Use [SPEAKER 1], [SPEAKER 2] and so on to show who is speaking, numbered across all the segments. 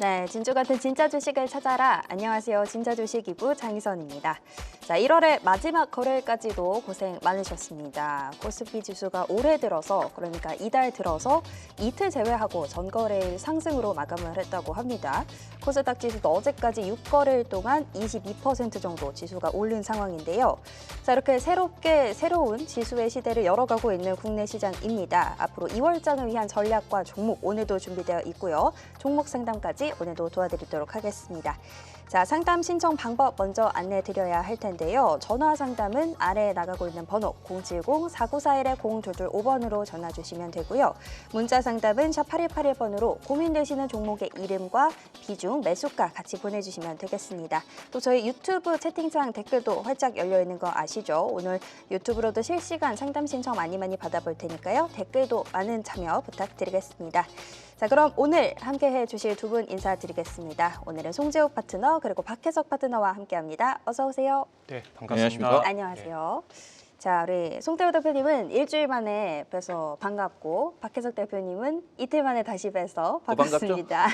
[SPEAKER 1] 네, 진주 같은 진짜 주식을 찾아라. 안녕하세요. 진짜 주식 2부 장희선입니다. 자, 1월의 마지막 거래일까지도 고생 많으셨습니다. 코스피 지수가 올해 들어서, 그러니까 이달 들어서 이틀 제외하고 전거래일 상승으로 마감을 했다고 합니다. 코스닥 지수도 어제까지 6거래일 동안 22% 정도 지수가 오른 상황인데요. 자, 이렇게 새로운 지수의 시대를 열어가고 있는 국내 시장입니다. 앞으로 2월장을 위한 전략과 종목 오늘도 준비되어 있고요. 종목 상담까지 오늘도 도와드리도록 하겠습니다. 자, 상담 신청 방법 먼저 안내드려야 할 텐데요. 전화 상담은 아래에 나가고 있는 번호 070-4941-0225번으로 전화 주시면 되고요. 문자 상담은 샵 8181번으로 고민되시는 종목의 이름과 비중, 매수가 같이 보내주시면 되겠습니다. 또 저희 유튜브 채팅창 댓글도 활짝 열려 있는 거 아시죠? 오늘 유튜브로도 실시간 상담 신청 많이 받아볼 테니까요. 댓글도 많은 참여 부탁드리겠습니다. 자, 그럼 오늘 함께해 주실 두 분 인사드리겠습니다. 오늘은 송재욱 파트너 그리고 박혜석 파트너와 함께합니다. 어서 오세요.
[SPEAKER 2] 네, 반갑습니다.
[SPEAKER 1] 안녕하세요. 자, 우리 송태우 대표님은 일주일 만에 뵈서 반갑고 박혜석 대표님은 이틀 만에 다시 뵈서 반갑습니다.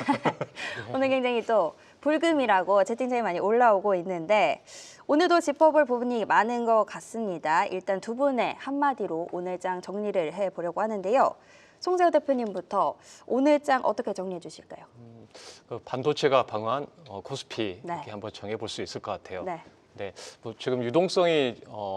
[SPEAKER 1] 오늘 굉장히 또 불금이라고 채팅창에 많이 올라오고 있는데 오늘도 짚어볼 부분이 많은 것 같습니다. 일단 두 분의 한마디로 오늘장 정리를 해보려고 하는데요. 송재우 대표님부터 오늘장 어떻게 정리해 주실까요?
[SPEAKER 2] 그 반도체가 방어한 코스피
[SPEAKER 1] 네.
[SPEAKER 2] 이렇게 한번 정해볼 수 있을 것 같아요.
[SPEAKER 1] 네.
[SPEAKER 2] 네, 뭐 지금 유동성이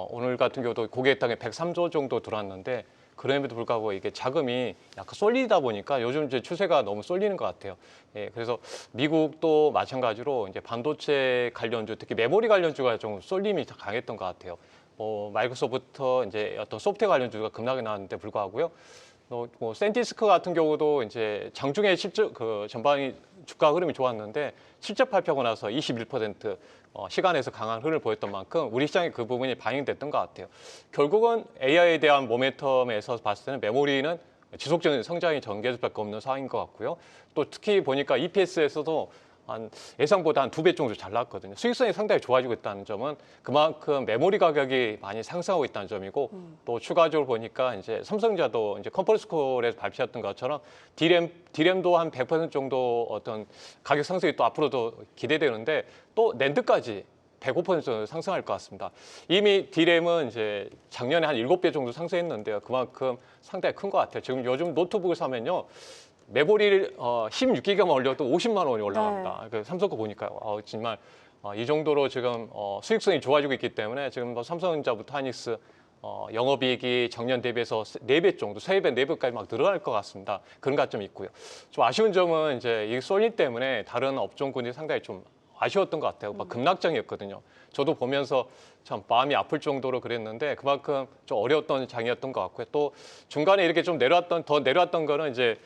[SPEAKER 2] 오늘 같은 경우도 고객 땅에 103조 정도 들어왔는데 그럼에도 불구하고 이게 자금이 약간 쏠리다 보니까 요즘 이제 추세가 너무 쏠리는 것 같아요. 예, 그래서 미국도 마찬가지로 이제 반도체 관련주, 특히 메모리 관련주가 좀 쏠림이 강했던 것 같아요. 마이크로소프트부터 이제 어떤 소프트웨어 관련주가 급락이 나왔는데 불구하고요. 뭐 샌디스크 같은 경우도 이제 장중에 실적 전반이 주가 흐름이 좋았는데 실적 발표하고 나서 21% 시간에서 강한 흐름을 보였던 만큼 우리 시장에 그 부분이 반영됐던 것 같아요. 결국은 AI에 대한 모멘텀에서 봤을 때는 메모리는 지속적인 성장이 전개될 수밖에 없는 상황인 것 같고요. 또 특히 보니까 EPS에서도 예상보다 한 2배 정도 잘 나왔거든요. 수익성이 상당히 좋아지고 있다는 점은 그만큼 메모리 가격이 많이 상승하고 있다는 점이고 또 추가적으로 보니까 이제 삼성전자도 이제 컨퍼런스 콜에서 발표했던 것처럼 디램도 한 100% 정도 어떤 가격 상승이 또 앞으로도 기대되는데 또 낸드까지 105% 상승할 것 같습니다. 이미 디램은 이제 작년에 한 7배 정도 상승했는데요. 그만큼 상당히 큰 것 같아요. 지금 요즘 노트북을 사면요. 메모리를 16기가만 올려도 50만 원이 올라갑니다. 네. 삼성 거 보니까 정말 이 정도로 지금 수익성이 좋아지고 있기 때문에 지금 뭐 삼성전자부터 하이닉스 영업이익이 작년 대비해서 4배 정도, 3배, 4배까지 막 늘어날 것 같습니다. 그런 가점이 있고요. 좀 아쉬운 점은 이제 이 쏠림 때문에 다른 업종군이 상당히 좀 아쉬웠던 것 같아요. 막 급락장이었거든요. 저도 보면서 참 마음이 아플 정도로 그랬는데 그만큼 좀 어려웠던 장이었던 것 같고요. 또 중간에 이렇게 좀 더 내려왔던 거는 이제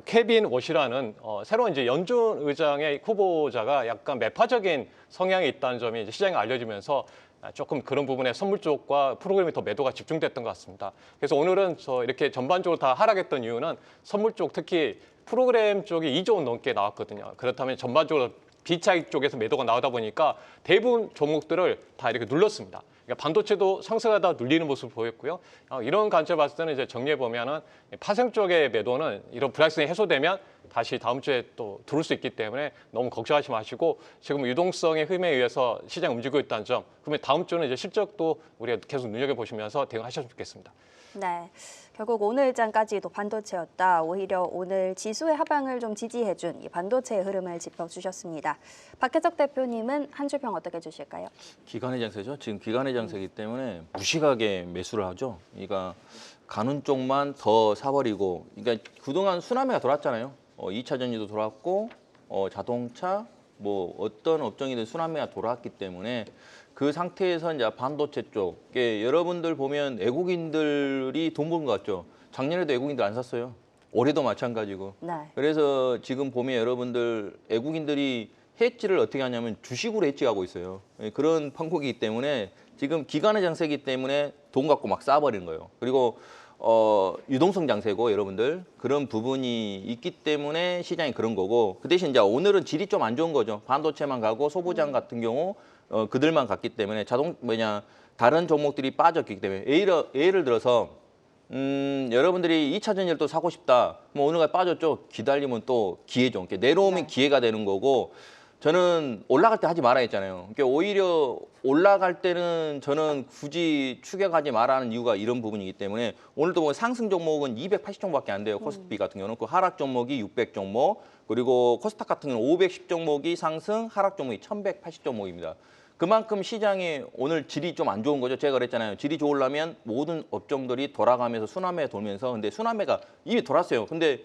[SPEAKER 2] 케빈 워시라는 새로운 이제 연준 의장의 후보자가 약간 매파적인 성향이 있다는 점이 이제 시장에 알려지면서 조금 그런 부분에 선물 쪽과 프로그램이 더 매도가 집중됐던 것 같습니다. 그래서 오늘은 이렇게 전반적으로 다 하락했던 이유는 선물 쪽 특히 프로그램 쪽이 2조 원 넘게 나왔거든요. 그렇다면 전반적으로 비차익 쪽에서 매도가 나오다 보니까 대부분 종목들을 다 이렇게 눌렀습니다. 그러니까 반도체도 상승하다 눌리는 모습을 보였고요. 이런 관점 봤을 때는 이제 정리해 보면은 파생 쪽의 매도는 이런 불확실성이 해소되면 다시 다음 주에 또 들어올 수 있기 때문에 너무 걱정하지 마시고 지금 유동성의 흐름에 의해서 시장 움직이고 있다는 점. 그러면 다음 주는 이제 실적도 우리가 계속 눈여겨 보시면서 대응하셨으면 좋겠습니다.
[SPEAKER 1] 네. 결국 오늘장까지도 반도체였다. 오히려 오늘 지수의 하방을 좀 지지해준 이 반도체의 흐름을 짚어주셨습니다. 박혜석 대표님은 한 주평 어떻게 주실까요?
[SPEAKER 3] 기간의 장세죠. 지금 기간의 장세이기 때문에 무식하게 매수를 하죠. 그러니까 가는 쪽만 더 사버리고, 그러니까 그동안 순환매가 돌았잖아요. 2차 전지도 돌았고, 자동차, 뭐 어떤 업종이든 순환매가 돌았기 때문에 그 상태에서 이제 반도체 쪽에 여러분들 보면 외국인들이 돈 버는 것 같죠. 작년에도 외국인들 안 샀어요. 올해도 마찬가지고.
[SPEAKER 1] 네.
[SPEAKER 3] 그래서 지금 보면 여러분들 외국인들이 해지를 어떻게 하냐면 주식으로 해지하고 있어요. 그런 판국이기 때문에 지금 기간의 장세이기 때문에 돈 갖고 막 싸버리는 거예요. 그리고 유동성 장세고 여러분들 그런 부분이 있기 때문에 시장이 그런 거고 그 대신 이제 오늘은 질이 좀 안 좋은 거죠. 반도체만 가고 소부장 같은 경우 그들만 갔기 때문에 다른 종목들이 빠졌기 때문에 예를 들어서 여러분들이 2차 전지를 또 사고 싶다. 뭐 오늘까지 빠졌죠. 기다리면 또 기회죠. 그러니까 내려오면
[SPEAKER 1] 네.
[SPEAKER 3] 기회가 되는 거고 저는 올라갈 때 하지 말아야 했잖아요. 그러니까 오히려 올라갈 때는 저는 굳이 추격하지 말라는 이유가 이런 부분이기 때문에 오늘도 보면 상승 종목은 280종목밖에 안 돼요. 코스피 같은 경우는 그 하락 종목이 600종목 그리고 코스닥 같은 경우는 510종목이 상승, 하락 종목이 1180종목입니다. 그만큼 시장이 오늘 질이 좀 안 좋은 거죠. 제가 그랬잖아요. 질이 좋으려면 모든 업종들이 돌아가면서 순환매 돌면서 근데 순환매가 이미 돌았어요. 근데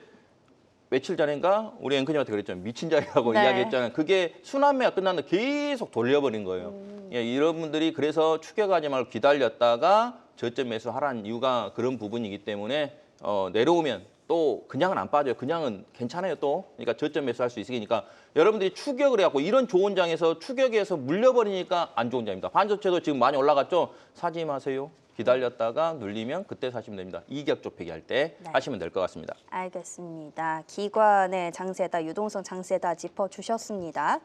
[SPEAKER 3] 며칠 전인가 우리 앵커님한테 그랬잖아요. 미친 자리라고
[SPEAKER 1] 네.
[SPEAKER 3] 이야기했잖아요. 그게 순환매가 끝났는데 계속 돌려버린 거예요. 예, 여러분들이 그래서 추격하지 말고 기다렸다가 저점 매수하라는 이유가 그런 부분이기 때문에 내려오면 또 그냥은 안 빠져요. 그냥은 괜찮아요 또. 그러니까 저점 매수할 수 있으니까 여러분들이 추격을 해갖고 이런 좋은 장에서 추격해서 물려버리니까 안 좋은 장입니다. 반도체도 지금 많이 올라갔죠. 사지 마세요. 기다렸다가 눌리면 그때 사시면 됩니다. 이격 좁히기 할 때
[SPEAKER 1] 네.
[SPEAKER 3] 하시면 될 것 같습니다.
[SPEAKER 1] 알겠습니다. 기관의 장세다, 유동성 장세다 짚어주셨습니다.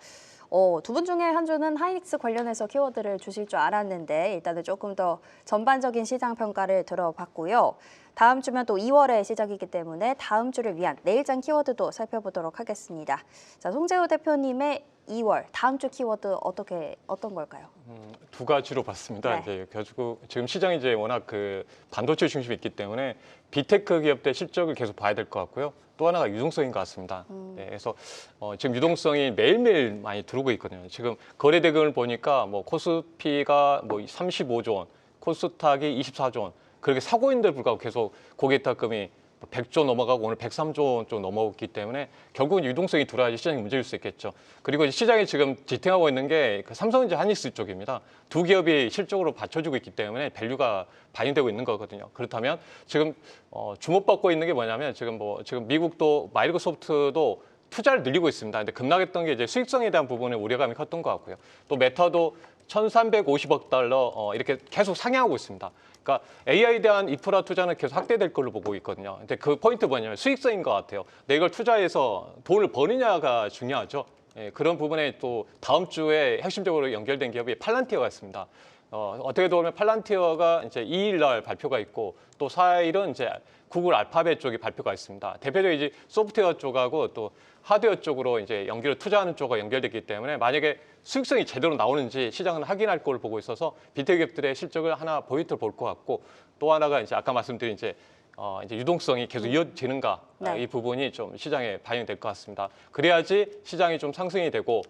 [SPEAKER 1] 두 분 중에 한 주는 하이닉스 관련해서 키워드를 주실 줄 알았는데 일단은 조금 더 전반적인 시장 평가를 들어봤고요. 다음 주면 또 2월의 시작이기 때문에 다음 주를 위한 내일장 키워드도 살펴보도록 하겠습니다. 자, 송재호 대표님의 2월 다음 주 키워드 어떤 걸까요?
[SPEAKER 2] 두 가지로 봤습니다.
[SPEAKER 1] 네.
[SPEAKER 2] 이제 결국 지금 시장이 이제 워낙 그 반도체 중심이 있기 때문에 빅테크 기업들 실적을 계속 봐야 될 것 같고요. 또 하나가 유동성인 것 같습니다. 네, 그래서 지금 유동성이 매일매일 많이 들어오고 있거든요. 지금 거래 대금을 보니까 뭐 코스피가 뭐 35조 원, 코스닥이 24조 원. 그렇게 사고 있는데 불구하고 계속 고객탁금이 100조 넘어가고 오늘 103조 원 좀 넘어갔기 때문에 결국은 유동성이 들어야지 시장이 문제일 수 있겠죠. 그리고 시장이 지금 지탱하고 있는 게 그 삼성전자 하이닉스 쪽입니다. 두 기업이 실적으로 받쳐주고 있기 때문에 밸류가 반영되고 있는 거거든요. 그렇다면 지금 주목받고 있는 게 뭐냐면 지금 미국도 마이크로소프트도 투자를 늘리고 있습니다. 근데 급락했던 게 이제 수익성에 대한 부분에 우려감이 컸던 것 같고요. 또 메타도 1,350억 달러 이렇게 계속 상향하고 있습니다. 그러니까 AI에 대한 인프라 투자는 계속 확대될 걸로 보고 있거든요. 근데 그 포인트 뭐냐면 수익성인 것 같아요. 근데 이걸 투자해서 돈을 버느냐가 중요하죠. 예, 그런 부분에 또 다음 주에 핵심적으로 연결된 기업이 팔란티어가 있습니다. 어떻게 보면 팔란티어가 이제 2일 날 발표가 있고 또 4일은 이제 구글 알파벳 쪽이 발표가 있습니다. 대표적으로 이제 소프트웨어 쪽하고 또 하드웨어 쪽으로 이제 투자하는 쪽과 연결됐기 때문에 만약에 수익성이 제대로 나오는지 시장은 확인할 걸 보고 있어서 빅테크 기업들의 실적을 하나 포인트를 볼 것 같고 또 하나가 이제 아까 말씀드린 이제 유동성이 계속 이어지는가
[SPEAKER 1] 네.
[SPEAKER 2] 이 부분이 좀 시장에 반영될 것 같습니다. 그래야지 시장이 좀 상승이 되고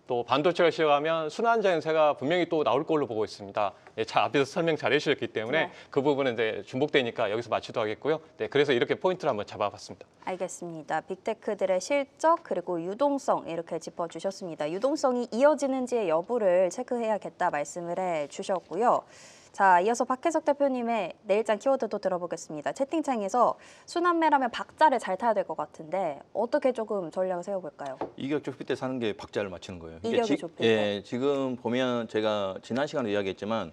[SPEAKER 2] 또 반도체를 시작하면 순환 장세가 분명히 또 나올 걸로 보고 있습니다. 예, 앞에서 설명 잘 해주셨기 때문에
[SPEAKER 1] 네.
[SPEAKER 2] 그 부분은 이제 중복되니까 여기서 마치도록 하겠고요. 네, 그래서 이렇게 포인트를 한번 잡아봤습니다.
[SPEAKER 1] 알겠습니다. 빅테크들의 실적 그리고 유동성 이렇게 짚어주셨습니다. 유동성이 이어지는지의 여부를 체크해야겠다 말씀을 해주셨고요. 자, 이어서 박혜석 대표님의 내일장 키워드도 들어보겠습니다. 채팅창에서 순환매라면 박자를 잘 타야 될 것 같은데 어떻게 조금 전략을 세워볼까요?
[SPEAKER 3] 이격 좁힐 때 사는 게 박자를 맞추는 거예요.
[SPEAKER 1] 이격이 좁힐 때.
[SPEAKER 3] 예, 지금 보면 제가 지난 시간에 이야기했지만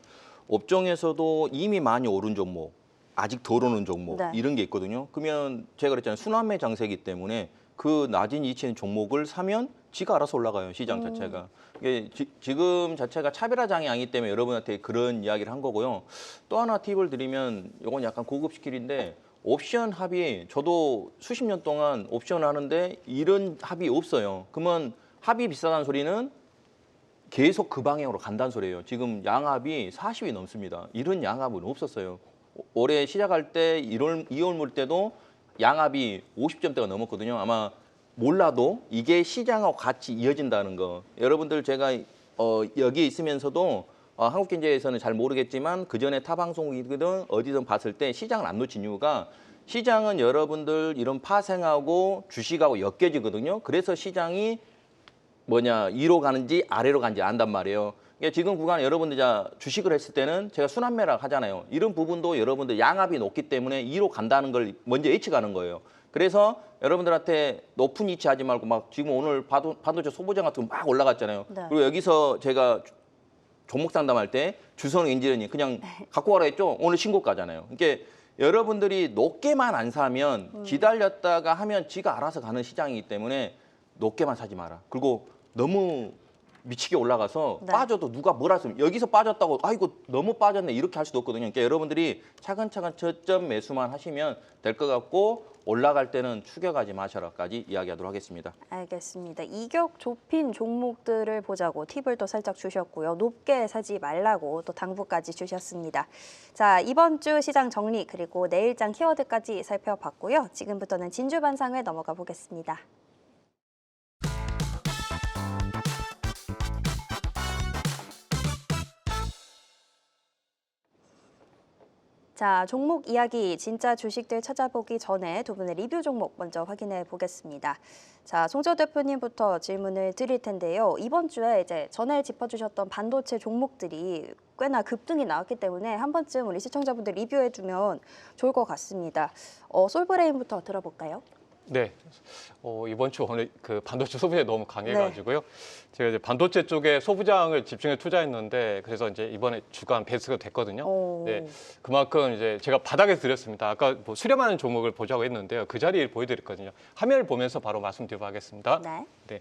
[SPEAKER 3] 업종에서도 이미 많이 오른 종목, 아직 덜 오른 종목
[SPEAKER 1] 네.
[SPEAKER 3] 이런 게 있거든요. 그러면 제가 그랬잖아요. 순환매 장세이기 때문에 그 낮은 이치의 종목을 사면 지가 알아서 올라가요. 시장 자체가. 이게 지금 자체가 차별화장이 아니기 때문에 여러분한테 그런 이야기를 한 거고요. 또 하나 팁을 드리면 이건 약간 고급 스킬인데 옵션 합의 저도 수십 년 동안 옵션을 하는데 이런 합의 없어요. 그러면 합의 비싸다는 소리는 계속 그 방향으로 간다는 소리예요. 지금 양합이 40이 넘습니다. 이런 양합은 없었어요. 올해 시작할 때 2월 물 때도 양합이 50점대가 넘었거든요. 아마 몰라도 이게 시장하고 같이 이어진다는 거. 여러분들 제가 여기에 있으면서도 한국경제에서는 잘 모르겠지만 그전에 타 방송이든 어디든 봤을 때 시장을 안 놓친 이유가 시장은 여러분들 이런 파생하고 주식하고 엮여지거든요. 그래서 시장이 위로 가는지 아래로 가는지 안단 말이에요. 그러니까 지금 구간에 여러분들 주식을 했을 때는 제가 순환매락 하잖아요. 이런 부분도 여러분들 양압이 높기 때문에 2로 간다는 걸 먼저 예측하는 거예요. 그래서 여러분들한테 높은 위치 하지 말고 막 지금 오늘 반도체 소보장 같은 거 막 올라갔잖아요.
[SPEAKER 1] 네.
[SPEAKER 3] 그리고 여기서 제가 종목 상담할 때 주성 엔지니어님 그냥 갖고 가라 했죠. 오늘 신고가잖아요. 그러니까 여러분들이 높게만 안 사면 기다렸다가 하면 지가 알아서 가는 시장이기 때문에 높게만 사지 마라. 그리고 너무 미치게 올라가서
[SPEAKER 1] 네.
[SPEAKER 3] 빠져도 누가 뭐라 했으면 여기서 빠졌다고 아이고 너무 빠졌네 이렇게 할 수도 없거든요. 그러니까 여러분들이 차근차근 저점 매수만 하시면 될 것 같고 올라갈 때는 추격하지 마셔라까지 이야기하도록 하겠습니다.
[SPEAKER 1] 알겠습니다. 이격 좁힌 종목들을 보자고 팁을 또 살짝 주셨고요. 높게 사지 말라고 또 당부까지 주셨습니다. 자, 이번 주 시장 정리 그리고 내일장 키워드까지 살펴봤고요. 지금부터는 진주 반상회 넘어가 보겠습니다. 자, 종목 이야기 진짜 주식들 찾아보기 전에 두 분의 리뷰 종목 먼저 확인해 보겠습니다. 자, 송조 대표님부터 질문을 드릴 텐데요. 이번 주에 이제 전에 짚어주셨던 반도체 종목들이 꽤나 급등이 나왔기 때문에 한 번쯤 우리 시청자분들 리뷰해 두면 좋을 것 같습니다. 솔브레인부터 들어볼까요?
[SPEAKER 2] 네. 이번 주 오늘 그 반도체 소비에 너무 강해가지고요. 제가 이제 반도체 쪽에 소부장을 집중해 투자했는데 그래서 이제 이번에 주간 베스트가 됐거든요. 네. 그만큼 이제 제가 바닥에 드렸습니다. 아까 뭐 수렴하는 종목을 보자고 했는데요. 그 자리를 보여드렸거든요. 화면을 보면서 바로 말씀드리도록 하겠습니다.
[SPEAKER 1] 네.
[SPEAKER 2] 네.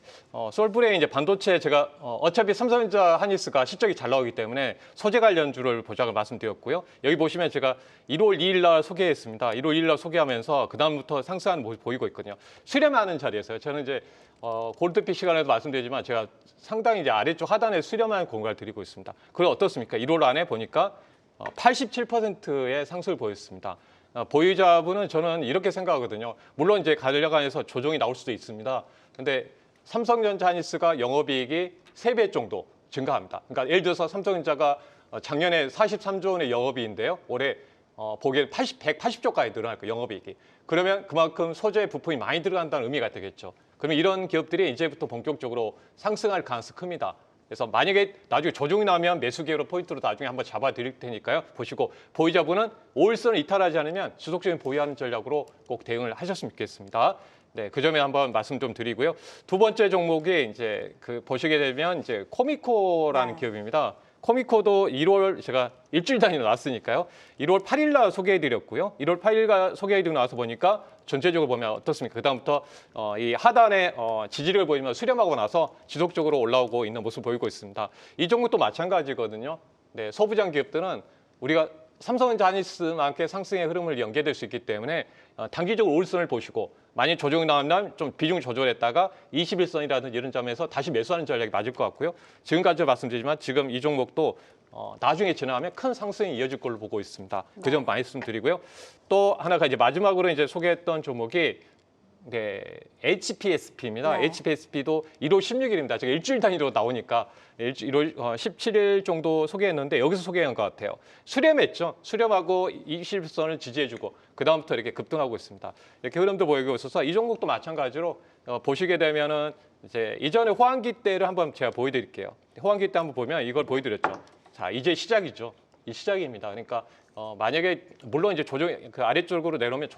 [SPEAKER 2] 솔브레인 이제 반도체 제가 어차피 삼성전자 하니스가 실적이 잘 나오기 때문에 소재 관련주를 보자고 말씀드렸고요. 여기 보시면 제가 1월 2일 날 소개했습니다. 1월 2일 날 소개하면서 그다음부터 상승하는 모습 보이고 있거든요. 수렴하는 자리에서요. 저는 이제 골드픽 시간에도 말씀드리지만 제가 상당히 이제 아래쪽 하단에 수렴하는 공간을 드리고 있습니다. 그리고 어떻습니까? 1월 안에 보니까 87%의 상승을 보였습니다. 보유자분은 저는 이렇게 생각하거든요. 물론 이제 가려가면서 조정이 나올 수도 있습니다. 근데 삼성전자 하니스가 영업이익이 3배 정도 증가합니다. 그러니까 예를 들어서 삼성전자가 작년에 43조 원의 영업이익인데요. 올해 보기엔 180조까지 늘어날 거예요, 영업이익이. 그러면 그만큼 소재 부품이 많이 들어간다는 의미가 되겠죠. 그러면 이런 기업들이 이제부터 본격적으로 상승할 가능성이 큽니다. 그래서 만약에 나중에 조정이 나면 매수 기회로 포인트로 나중에 한번 잡아드릴 테니까요. 보시고 보유자분은 5일선을 이탈하지 않으면 지속적인 보유하는 전략으로 꼭 대응을 하셨으면 좋겠습니다. 네, 그 점에 한번 말씀 좀 드리고요. 두 번째 종목이 이제 보시게 되면 이제 코미코라는 기업입니다. 코미코도 1월 제가 일주일 단위로 나왔으니까요. 1월 8일 날 소개해드렸고요. 1월 8일 소개해드리고 나서 보니까 전체적으로 보면 어떻습니까? 그다음부터 이 하단에 지지를 보이면 수렴하고 나서 지속적으로 올라오고 있는 모습을 보이고 있습니다. 이 종목도 마찬가지거든요. 네, 소부장 기업들은 우리가 삼성전자 하니스만큼의 상승의 흐름을 연계될 수 있기 때문에 단기적으로 올선을 보시고 만약 조정이 나오면 좀 비중 조절했다가 21선이라든지 이런 점에서 다시 매수하는 전략이 맞을 것 같고요. 지금까지 말씀드리지만 지금 이 종목도 나중에 지나가면 큰 상승이 이어질 걸로 보고 있습니다. 그 점 말씀드리고요. 또 하나가 이제 마지막으로 이제 소개했던 종목이 네, HPSP입니다.
[SPEAKER 1] 네.
[SPEAKER 2] HPSP도 1월 16일입니다. 제가 일주일 단위로 나오니까 1월 17일 정도 소개했는데 여기서 소개한 것 같아요. 수렴했죠. 수렴하고 20선을 지지해주고 그 다음부터 이렇게 급등하고 있습니다. 이렇게 흐름도 보이고 있어서 이 종목도 마찬가지로 보시게 되면은 이제 이전에 호황기 때를 한번 제가 보여드릴게요. 호황기 때 한번 보면 이걸 보여드렸죠. 자, 이제 시작이죠. 이 시작입니다. 그러니까 만약에 물론 이제 조정 그 아래쪽으로 내려오면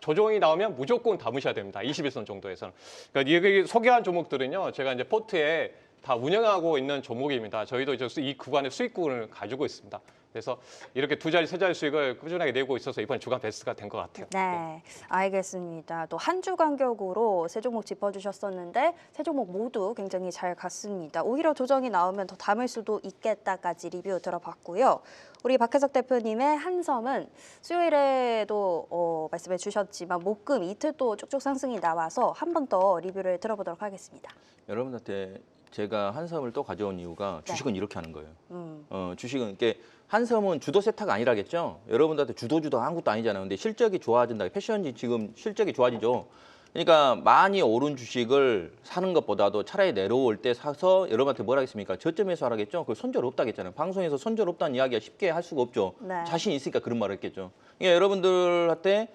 [SPEAKER 2] 조정이 나오면 무조건 담으셔야 됩니다. 21선 정도에서는. 그러니까 여기 소개한 종목들은요. 제가 이제 포트에 다 운영하고 있는 종목입니다. 저희도 이제 이 구간의 수익군을 가지고 있습니다. 그래서 이렇게 두 자리, 세 자리 수익을 꾸준하게 내고 있어서 이번 주간 베스트가 된 것 같아요.
[SPEAKER 1] 네, 알겠습니다. 또 한 주 간격으로 세 종목 짚어주셨었는데 세 종목 모두 굉장히 잘 갔습니다. 오히려 조정이 나오면 더 담을 수도 있겠다까지 리뷰 들어봤고요. 우리 박혜석 대표님의 한섬은 수요일에도 말씀해 주셨지만 목금 이틀 또 쭉쭉 상승이 나와서 한 번 더 리뷰를 들어보도록 하겠습니다.
[SPEAKER 3] 여러분한테 제가 한섬을 또 가져온 이유가 주식은 이렇게 하는 거예요. 주식은 이렇게 한섬은 주도 세타가 아니라겠죠. 여러분들한테 주도 아무것도 아니잖아요. 근데 실적이 좋아진다. 패션지 지금 실적이 좋아지죠. 그러니까 많이 오른 주식을 사는 것보다도 차라리 내려올 때 사서 여러분한테 뭐라 하겠습니까? 저점에서 하라겠죠. 그걸 손절 없다겠잖아요. 방송에서 손절 없다는 이야기가 쉽게 할 수가 없죠.
[SPEAKER 1] 네.
[SPEAKER 3] 자신 있으니까 그런 말을 했겠죠. 그러니까 여러분들한테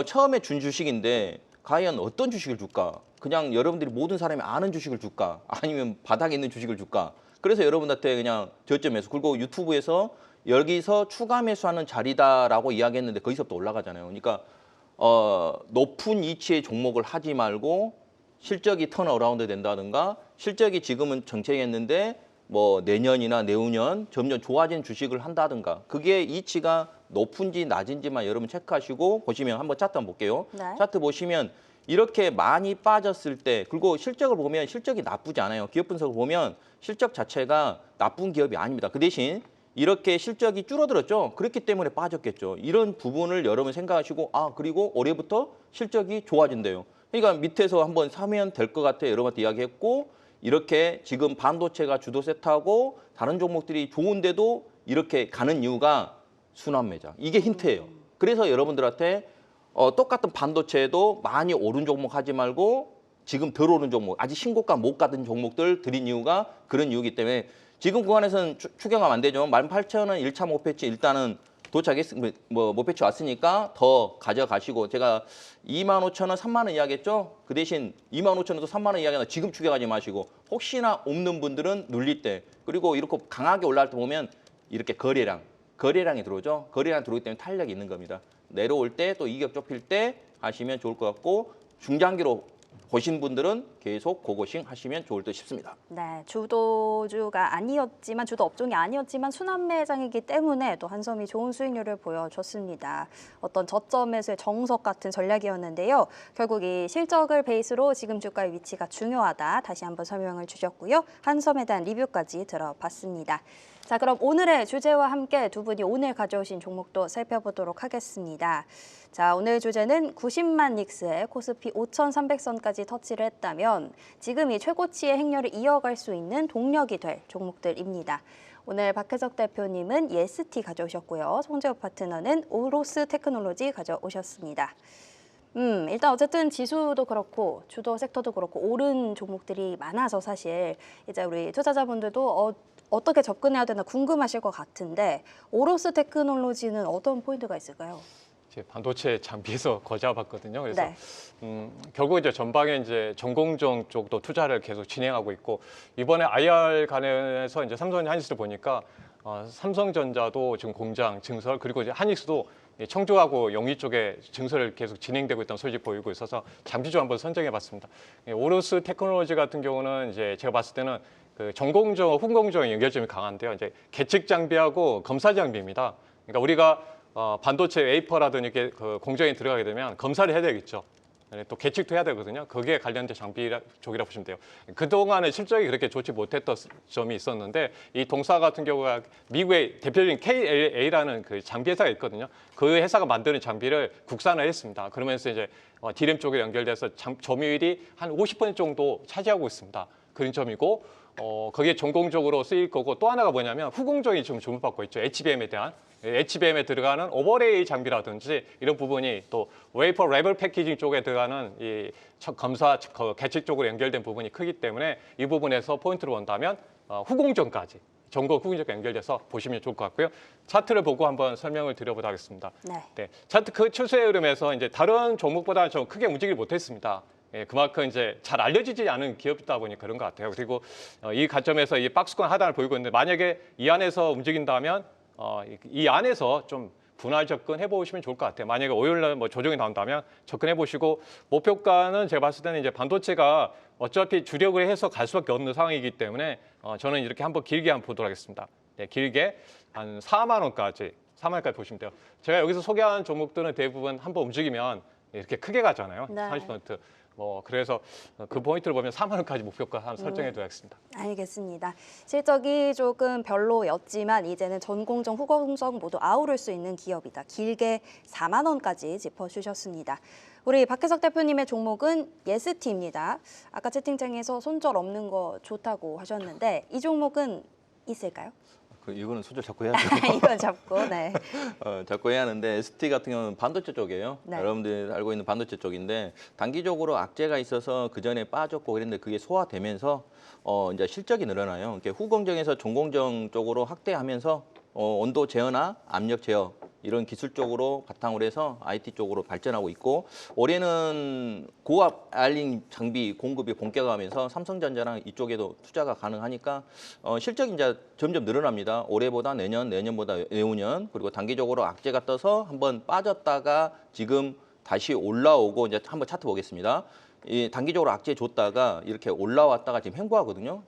[SPEAKER 3] 처음에 준 주식인데 과연 어떤 주식을 줄까? 그냥 여러분들이 모든 사람이 아는 주식을 줄까? 아니면 바닥에 있는 주식을 줄까? 그래서 여러분한테 그냥 저점에서 그리고 유튜브에서 여기서 추가 매수하는 자리다라고 이야기했는데 거기서부터 올라가잖아요. 그러니까 높은 이치의 종목을 하지 말고 실적이 턴어라운드 된다든가 실적이 지금은 정체했는데 뭐 내년이나 내후년 점점 좋아진 주식을 한다든가 그게 이치가 높은지 낮은지만 여러분 체크하시고 보시면 한번 차트 한번 볼게요.
[SPEAKER 1] 네.
[SPEAKER 3] 차트 보시면 이렇게 많이 빠졌을 때 그리고 실적을 보면 실적이 나쁘지 않아요. 기업 분석을 보면 실적 자체가 나쁜 기업이 아닙니다. 그 대신 이렇게 실적이 줄어들었죠. 그렇기 때문에 빠졌겠죠. 이런 부분을 여러분 생각하시고 그리고 올해부터 실적이 좋아진대요. 그러니까 밑에서 한번 사면 될 것 같아 여러분한테 이야기했고 이렇게 지금 반도체가 주도 세트하고 다른 종목들이 좋은데도 이렇게 가는 이유가 순환 매장. 이게 힌트예요. 그래서 여러분들한테 똑같은 반도체도 많이 오른 종목 하지 말고 지금 덜 오른 종목, 아직 신고가 못 가던 종목들 드린 이유가 그런 이유이기 때문에 지금 구간에서는 추경하면 안 되죠. 18,000원 1차 목표치 일단은 목표치 왔으니까 더 가져가시고 제가 25,000원, 3만 원 이야기했죠. 그 대신 25,000원도 3만 원 이야기하나 지금 추격하지 마시고 혹시나 없는 분들은 눌릴 때 그리고 이렇게 강하게 올라갈 때 보면 이렇게 거래량이 들어오죠. 거래량 들어오기 때문에 탄력이 있는 겁니다. 내려올 때 또 이격 좁힐 때 하시면 좋을 것 같고 중장기로 보신 분들은 계속 고고싱 하시면 좋을 듯 싶습니다.
[SPEAKER 1] 네, 주도주가 아니었지만 주도 업종이 아니었지만 순환 매장이기 때문에 또 한섬이 좋은 수익률을 보여줬습니다. 어떤 저점에서의 정석 같은 전략이었는데요. 결국 이 실적을 베이스로 지금 주가의 위치가 중요하다 다시 한번 설명을 주셨고요. 한섬에 대한 리뷰까지 들어봤습니다. 자, 그럼 오늘의 주제와 함께 두 분이 오늘 가져오신 종목도 살펴보도록 하겠습니다. 자, 오늘 주제는 90만 닉스의 코스피 5,300선까지 터치를 했다면 지금 이 최고치의 행렬을 이어갈 수 있는 동력이 될 종목들입니다. 오늘 박혜석 대표님은 예스티 가져오셨고요. 송재호 파트너는 오로스 테크놀로지 가져오셨습니다. 일단 어쨌든 지수도 그렇고 주도 섹터도 그렇고 오른 종목들이 많아서 사실 이제 우리 투자자분들도 어떻게 접근해야 되나 궁금하실 것 같은데 오로스 테크놀로지는 어떤 포인트가 있을까요?
[SPEAKER 2] 이제 반도체 장비에서 거잡았거든요. 그래서
[SPEAKER 1] 네.
[SPEAKER 2] 결국 이제 전방에 이제 전공정 쪽도 투자를 계속 진행하고 있고 이번에 IR 관련해서 이제 삼성 하이닉스를 보니까 삼성전자도 지금 공장 증설 그리고 이제 하이닉스도 청주하고 영희 쪽에 증설을 계속 진행되고 있다는 소식 보이고 있어서 장비주 한번 선정해봤습니다. 오로스 테크놀로지 같은 경우는 이제 제가 봤을 때는 그 전공정, 훈공정의 연결점이 강한데요. 이제 계측 장비하고 검사 장비입니다. 그러니까 우리가 반도체 웨이퍼라든지 이렇게 그 공정에 들어가게 되면 검사를 해야 되겠죠. 또 계측도 해야 되거든요. 거기에 관련된 장비 쪽이라고 보시면 돼요. 그동안에 실적이 그렇게 좋지 못했던 점이 있었는데 이 동사 같은 경우가 미국의 대표적인 KLA라는 그 장비 회사가 있거든요. 그 회사가 만드는 장비를 국산화 했습니다. 그러면서 이제 D램 쪽에 연결돼서 점유율이 한 50% 정도 차지하고 있습니다. 그런 점이고 거기에 전공적으로 쓰일 거고 또 하나가 뭐냐면 후공정이 좀 주목받고 있죠. HBM에 대한. HBM에 들어가는 오버레이 장비라든지 이런 부분이 또 웨이퍼 레벨 패키징 쪽에 들어가는 이 검사 계측 쪽으로 연결된 부분이 크기 때문에 이 부분에서 포인트를 본다면 후공정까지 전공 후공정과 연결돼서 보시면 좋을 것 같고요. 차트를 보고 한번 설명을 드려보도록 하겠습니다.
[SPEAKER 1] 네.
[SPEAKER 2] 차트 그 추세 흐름에서 이제 다른 종목보다 좀 크게 움직이지 못했습니다. 그만큼 이제 잘 알려지지 않은 기업이다 보니 그런 것 같아요. 그리고 이 관점에서 이 박스권 하단을 보이고 있는데 만약에 이 안에서 움직인다면 이 안에서 좀 분할 접근해 보시면 좋을 것 같아요. 만약에 오일날 뭐 조정이 나온다면 접근해 보시고 목표가는 제가 봤을 때는 이제 반도체가 어차피 주력을 해서 갈 수밖에 없는 상황이기 때문에 저는 이렇게 한번 길게 한번 보도록 하겠습니다. 네, 길게 한 4만 원까지 보시면 돼요. 제가 여기서 소개한 종목들은 대부분 한번 움직이면 이렇게 크게 가잖아요.
[SPEAKER 1] 네.
[SPEAKER 2] 30%. 그래서 그 포인트를 보면 4만 원까지 목표가 한번 설정해 두겠습니다.
[SPEAKER 1] 알겠습니다. 실적이 조금 별로였지만 이제는 전공정, 후공정 모두 아우를 수 있는 기업이다. 길게 4만 원까지 짚어주셨습니다. 우리 박혜석 대표님의 종목은 예스티입니다. 아까 채팅창에서 손절 없는 거 좋다고 하셨는데 이 종목은 있을까요?
[SPEAKER 3] 이거는 손절 잡고 해야죠.
[SPEAKER 1] 이건 잡고, 네.
[SPEAKER 3] 잡고 해야 하는데 ST 같은 경우는 반도체 쪽이에요.
[SPEAKER 1] 네.
[SPEAKER 3] 여러분들이 알고 있는 반도체 쪽인데 단기적으로 악재가 있어서 그 전에 빠졌고 그랬는데 그게 소화되면서 이제 실적이 늘어나요. 이렇게 후공정에서 전공정 쪽으로 확대하면서 온도 제어나 압력 제어 이런 기술 쪽으로 바탕으로 해서 IT 쪽으로 발전하고 있고 올해는 고압 알링 장비 공급이 본격화하면서 삼성전자랑 이쪽에도 투자가 가능하니까 실적이 이제 점점 늘어납니다. 올해보다 내년보다 내후년 그리고 단기적으로 악재가 떠서 한번 빠졌다가 지금 다시 올라오고 이제 한번 차트 보겠습니다. 이 단기적으로 악재 줬다가 이렇게 올라왔다가 지금 횡보하거든요.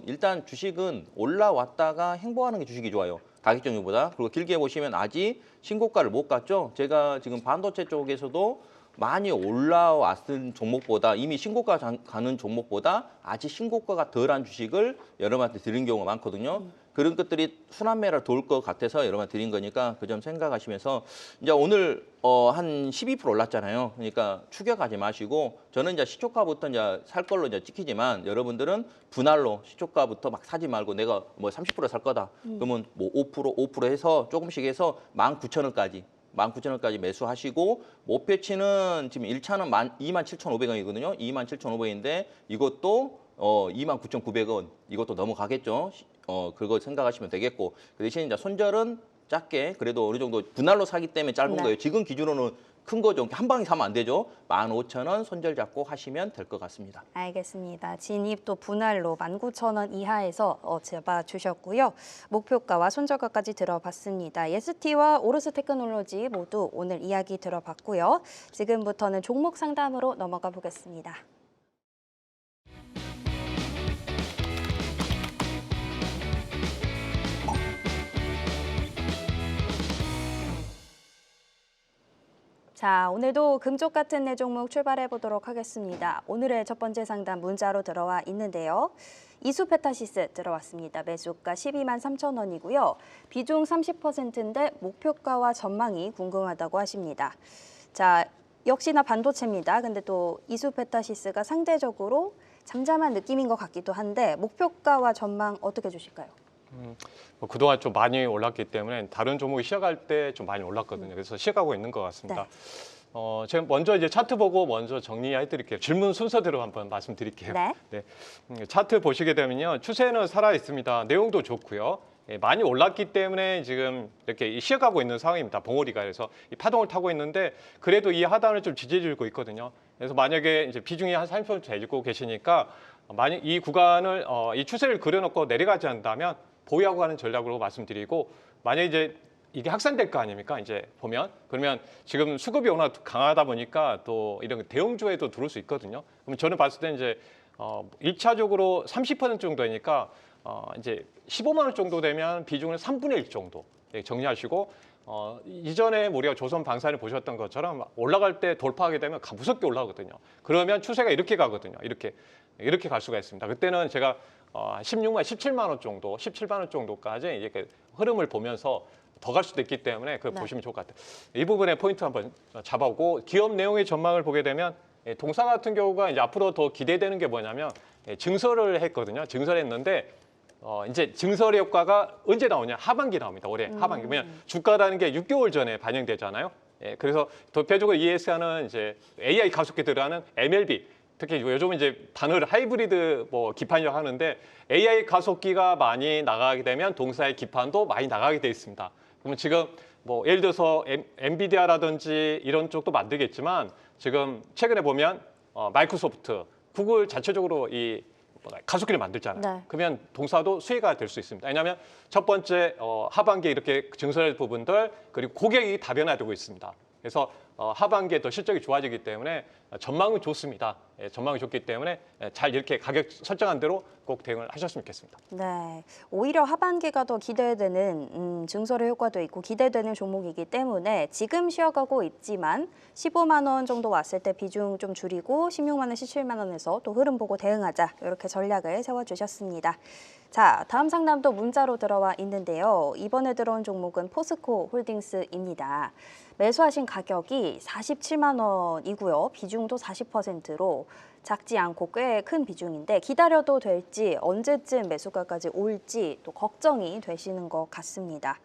[SPEAKER 3] 일단 주식은 올라왔다가 횡보하는 게 주식이 좋아요. 가격 정리보다. 그리고 길게 보시면 아직 신고가를 못 갔죠. 제가 지금 반도체 쪽에서도 많이 올라왔던 종목보다 이미 신고가 가는 종목보다 아직 신고가가 덜한 주식을 여러분한테 드린 경우가 많거든요. 그런 것들이 순환매를 돌 것 같아서 여러분한테 드린 거니까 그 점 생각하시면서 이제 오늘 한 12% 올랐잖아요. 그러니까 추격하지 마시고 저는 이제 시초가부터 이제 살 걸로 이제 찍히지만 여러분들은 분할로 시초가부터 막 사지 말고 내가 뭐 30%살 거다. 그러면 뭐 5% 해서 조금씩 해서 19,000원까지 19,000원까지 매수하시고 목표치는 지금 1차는 27,500원이거든요. 27,500원인데 이것도 29,900원 이것도 넘어가겠죠. 그거 생각하시면 되겠고 그 대신 이제 손절은 작게 그래도 어느 정도 분할로 사기 때문에 짧은
[SPEAKER 1] 네.
[SPEAKER 3] 거예요. 지금 기준으로는 큰 거죠. 한 방에 사면 안 되죠. 15,000원 손절 잡고 하시면 될 것 같습니다.
[SPEAKER 1] 알겠습니다. 진입도 분할로 19,000원 이하에서 잡아주셨고요. 목표가와 손절가까지 들어봤습니다. 예스티와 오르스 테크놀로지 모두 오늘 이야기 들어봤고요. 지금부터는 종목 상담으로 넘어가 보겠습니다. 자, 오늘도 금쪽 같은 내 종목 출발해 보도록 하겠습니다. 오늘의 첫 번째 상담 문자로 들어와 있는데요. 이수페타시스 들어왔습니다. 매수가 12만 3천 원이고요. 비중 30%인데 목표가와 전망이 궁금하다고 하십니다. 자, 역시나 반도체입니다. 근데 또 이수페타시스가 상대적으로 잠잠한 느낌인 것 같기도 한데 목표가와 전망 어떻게 주실까요?
[SPEAKER 2] 뭐 그동안 좀 많이 올랐기 때문에 다른 종목이 시작할 때 좀 많이 올랐거든요. 그래서 시작하고 있는 것 같습니다. 제가 먼저 이제 차트 보고 먼저 정리해 드릴게요. 질문 순서대로 한번 말씀드릴게요.
[SPEAKER 1] 네.
[SPEAKER 2] 차트 보시게 되면요. 추세는 살아 있습니다. 내용도 좋고요. 많이 올랐기 때문에 지금 이렇게 시작하고 있는 상황입니다. 봉오리가 그래서 이 파동을 타고 있는데 그래도 이 하단을 좀 지지해주고 있거든요. 그래서 만약에 이제 비중이 한 30% 되고 계시니까 만약 이 구간을 이 추세를 그려놓고 내려가지 않는다면 보유하고 가는 전략으로 말씀드리고 만약에 이제 이게 확산될 거 아닙니까? 이제 보면 그러면 지금 수급이 워낙 강하다 보니까 또 이런 대형주에도 들어올 수 있거든요. 그럼 저는 봤을 때 이제 1차적으로 30% 정도 되니까 이제 15만 원 정도 되면 비중을 3분의 1 정도 정리하시고 이전에 우리가 조선 방산을 보셨던 것처럼 올라갈 때 돌파하게 되면 무섭게 올라가거든요. 그러면 추세가 이렇게 가거든요. 이렇게 갈 수가 있습니다. 그때는 제가 16만, 17만 원 정도, 17만 원 정도까지 이제 그 흐름을 보면서 더 갈 수도 있기 때문에 그걸
[SPEAKER 1] 네.
[SPEAKER 2] 보시면 좋을 것 같아요. 이 부분에 포인트 한번 잡아오고 기업 내용의 전망을 보게 되면 동사 같은 경우가 이제 앞으로 더 기대되는 게 뭐냐면 증설을 했거든요. 증설했는데 이제 증설의 효과가 언제 나오냐? 하반기 나옵니다. 올해 하반기. 왜냐면 주가라는 게 6개월 전에 반영되잖아요. 그래서 대표적으로 ES하는 이제 AI 가속기 들어가는 MLB 특히 요즘은 이제 단어를 하이브리드 뭐 기판이라고 하는데 AI 가속기가 많이 나가게 되면 동사의 기판도 많이 나가게 돼 있습니다. 그러면 지금 뭐 예를 들어서 엔비디아라든지 이런 쪽도 만들겠지만 지금 최근에 보면 마이크로소프트, 구글 자체적으로 이 가속기를 만들잖아요.
[SPEAKER 1] 네.
[SPEAKER 2] 그러면 동사도 수혜가 될 수 있습니다. 왜냐하면 첫 번째 하반기에 이렇게 증설할 부분들 그리고 고객이 다변화되고 있습니다. 그래서 하반기에 더 실적이 좋아지기 때문에 전망은 좋습니다. 전망이 좋기 때문에 잘 이렇게 가격 설정한 대로 꼭 대응을 하셨으면 좋겠습니다.
[SPEAKER 1] 네, 오히려 하반기가 더 기대되는 증설의 효과도 있고 기대되는 종목이기 때문에 지금 쉬어가고 있지만 15만 원 정도 왔을 때 비중 좀 줄이고 16만 원, 17만 원에서 또 흐름 보고 대응하자 이렇게 전략을 세워주셨습니다. 자, 다음 상담도 문자로 들어와 있는데요. 이번에 들어온 종목은 포스코 홀딩스입니다. 매수하신 가격이 47만 원이고요. 비중도 40%로 작지 않고 꽤 큰 비중인데 기다려도 될지 언제쯤 매수가까지 올지 또 걱정이 되시는 것 같습니다.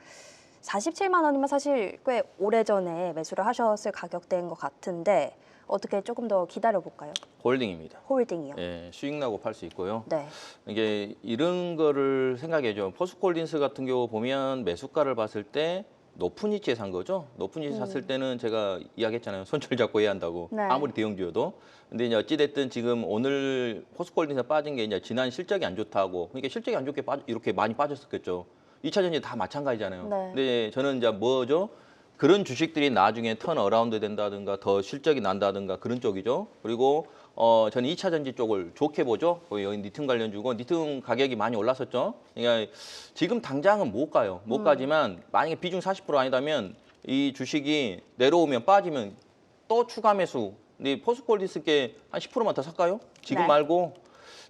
[SPEAKER 1] 47만 원이면 사실 꽤 오래전에 매수를 하셨을 가격대인 것 같은데 어떻게 조금 더 기다려볼까요?
[SPEAKER 3] 홀딩입니다.
[SPEAKER 1] 홀딩이요.
[SPEAKER 3] 예, 수익 나고 팔 수 있고요.
[SPEAKER 1] 네.
[SPEAKER 3] 이게 이런 거를 생각해줘. 포스코홀딩스 같은 경우 보면 매수가를 봤을 때 높은 위치에 산 거죠. 높은 위치에 샀을 때는 제가 이야기했잖아요. 손절 잡고 해야 한다고.
[SPEAKER 1] 네.
[SPEAKER 3] 아무리 대형주여도. 근데 이제 어찌됐든 지금 오늘 포스코홀딩스 빠진 게 이제 지난 실적이 안 좋다고. 그러니까 실적이 안 좋게 이렇게 많이 빠졌었겠죠. 2차 전지 다 마찬가지잖아요.
[SPEAKER 1] 네.
[SPEAKER 3] 근데 저는 이제 뭐죠? 그런 주식들이 나중에 턴 어라운드 된다든가 더 실적이 난다든가 그런 쪽이죠. 그리고 저는 2차 전지 쪽을 좋게 보죠. 여기 니튬 관련주고 니튬 가격이 많이 올랐었죠. 그러니까 지금 당장은 못 가요. 못 가지만 만약에 비중 40% 아니다면 이 주식이 내려오면 빠지면 또 추가 매수. 근데 포스코홀딩스께 한 10%만 더 살까요? 지금
[SPEAKER 1] 네.
[SPEAKER 3] 말고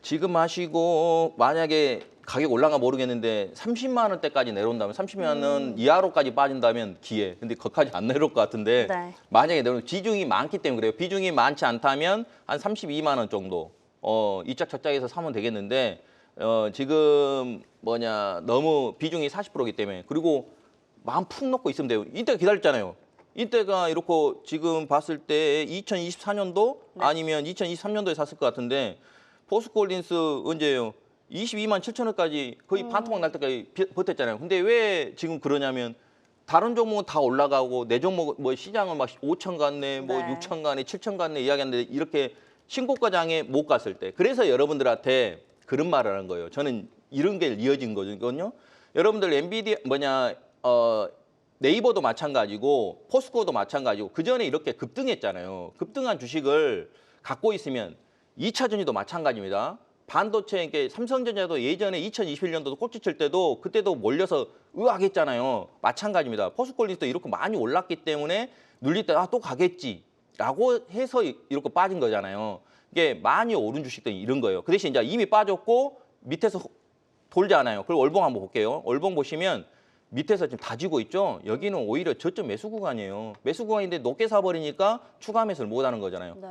[SPEAKER 3] 지금 마시고 만약에 가격 올라가 모르겠는데 30만 원대까지 내려온다면 30만 원 이하로까지 빠진다면 기회. 근데 거기까지 안 내려올 것 같은데
[SPEAKER 1] 네.
[SPEAKER 3] 만약에 내려오면 비중이 많기 때문에 그래요. 비중이 많지 않다면 한 32만 원 정도 이짝 저짝에서 사면 되겠는데 지금 너무 비중이 40%이기 때문에 그리고 마음 푹 놓고 있으면 돼요. 이때 기다렸잖아요. 이때가 이렇게 지금 봤을 때 2024년도
[SPEAKER 1] 네.
[SPEAKER 3] 아니면 2023년도에 샀을 것 같은데 포스코홀딩스 언제예요? 22만 7천 원까지 거의 반토막 날 때까지 버텼잖아요. 근데 왜 지금 그러냐면 다른 종목은 다 올라가고 내 종목 뭐 시장은 막 5천 갔네, 뭐
[SPEAKER 1] 네.
[SPEAKER 3] 6천 가네, 7천 갔네 이야기하는데 이렇게 신고가장에 못 갔을 때 그래서 여러분들한테 그런 말을 하는 거예요. 저는 이런 게 이어진 거거든요. 여러분들 엔비디아 네이버도 마찬가지고 포스코도 마찬가지고 그 전에 이렇게 급등했잖아요. 급등한 주식을 갖고 있으면 2차 전지도 마찬가지입니다. 반도체 이게 삼성전자도 예전에 2021년도도 꼭지칠 때도 그때도 몰려서 의아했잖아요. 마찬가지입니다. 포스코홀딩스도 이렇게 많이 올랐기 때문에 눌릴 때 또 가겠지라고 해서 이렇게 빠진 거잖아요. 이게 많이 오른 주식들이 이런 거예요. 그 대신 이제 이미 빠졌고 밑에서 돌잖아요. 그리고 월봉 한번 볼게요. 월봉 보시면 밑에서 지금 다지고 있죠. 여기는 오히려 저점 매수 구간이에요. 매수 구간인데 높게 사버리니까 추가 매수를 못하는 거잖아요.
[SPEAKER 1] 네.